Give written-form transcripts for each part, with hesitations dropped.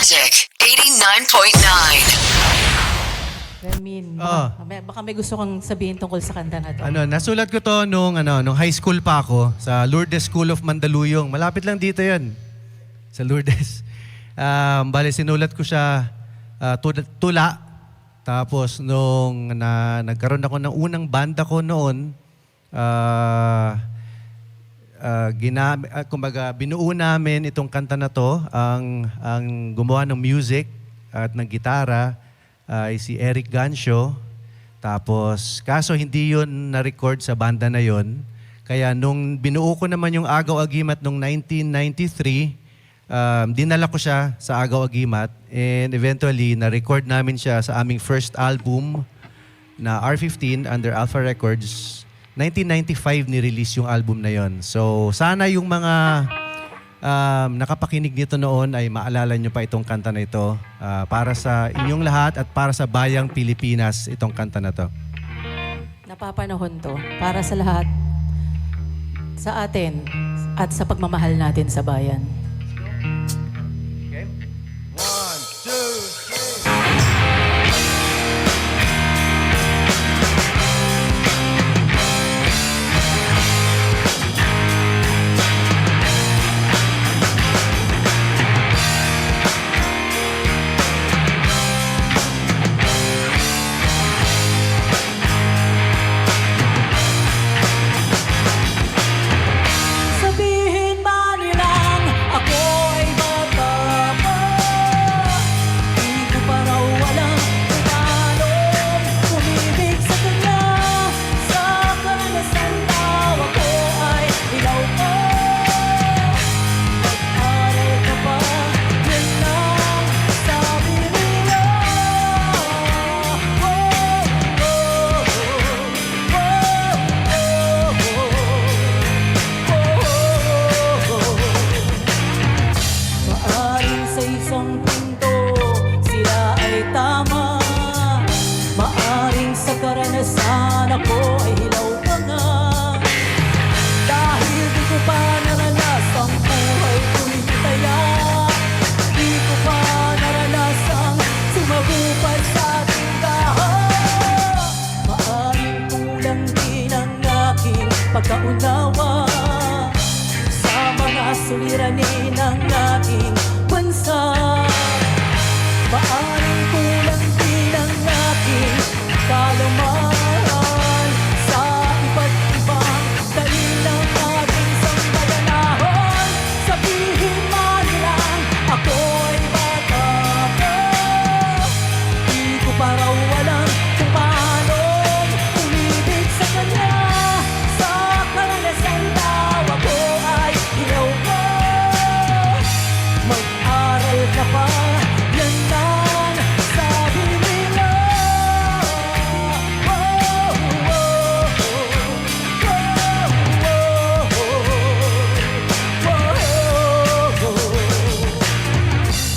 Magic 89.9. Ramin, baka may gusto kang sabihin tungkol sa kanta na to. Nasulat ko to nung high school pa ako sa Lourdes School of Mandaluyong. Malapit lang dito 'yan. Sa Lourdes. Bale sinulat ko siya tula. Tapos nung nagkaroon ako ng unang banda ko noon, kumbaga binuo namin itong kanta na to, ang gumawa ng music at ng gitara ay si Eric Gancio. Tapos, kaso hindi yun na-record sa banda na yun. Kaya nung binuo ko naman yung Agaw Agimat noong 1993, dinala ko siya sa Agaw Agimat and eventually na-record namin siya sa aming first album na R15 under Alpha Records. 1995 ni-release yung album na yon. So, sana yung mga nakapakinig dito noon ay maalala nyo pa itong kanta na ito para sa inyong lahat at para sa bayang Pilipinas itong kanta na to. Napapanahon to para sa lahat, sa atin at sa pagmamahal natin sa bayan. Okay? 1, 2, 3. Sabihin man nilang ako ay bata pa, di ko pa raw walang umalong umibig sa kanya. Sa karanasan daw ako ay ilaw ko. Mag-aral ka pa, yan lang sabi nila. Maaring sa isang punto sila ay tama, maaring sa karanasan ako ay hilaw pa nga. Dahil di ko pa naranasang buhay ko'y taya, di ko pa naranasang sumagupad sa tindahan. Maaring kulang din ang aking pagkaunawa sa mga suliranin ng ating bansa. Maaring kulang din ang aking kalamahan sa iba't ibang dahil ng ating sambayanahon. Sabihin man lang ako'y bata pa, di ko pa raw walang kung paanong umibig sa kanya. Sa karanasan daw ako ay ilaw ko. Mag-aral ka pa, yan lang sabi nila.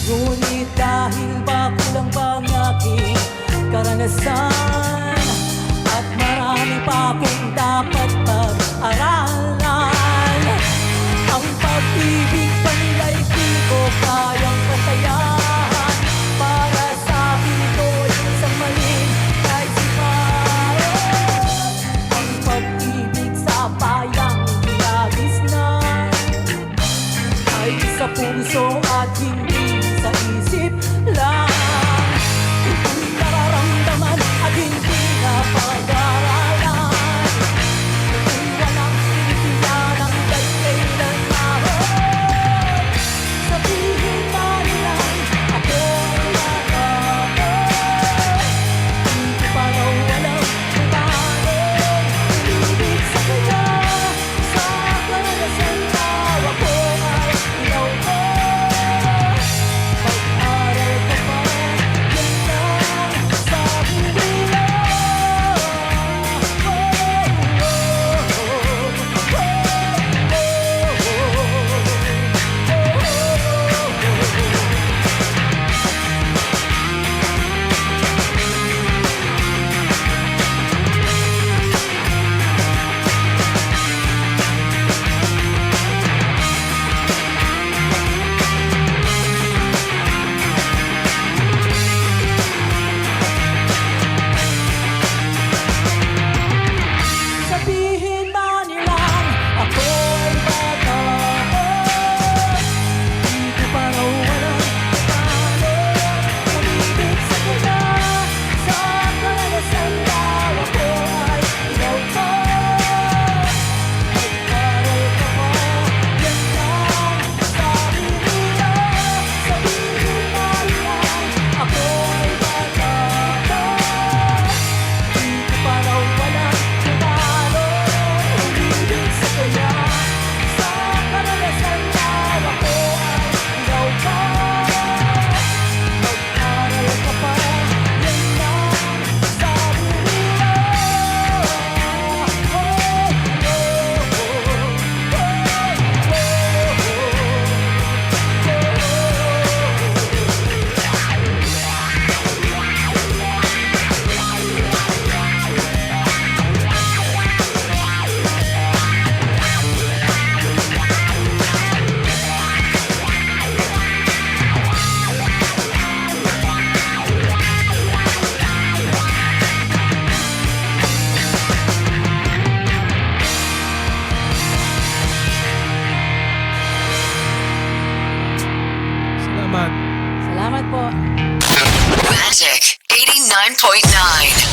Ngunit dahil ba kulang ba ang aking karanasan at marami pa akong dapat pag-aralan, ang pag-ibig pa nila'y di ko kayang pantayan. Para sa akin ito'y isang maling kaisipan, ang pag-ibig sa bayang ginagisnan ay sa puso at hindi sa isip lang. Itong nararamdaman Salamat. Salamat po. Magic 89.9.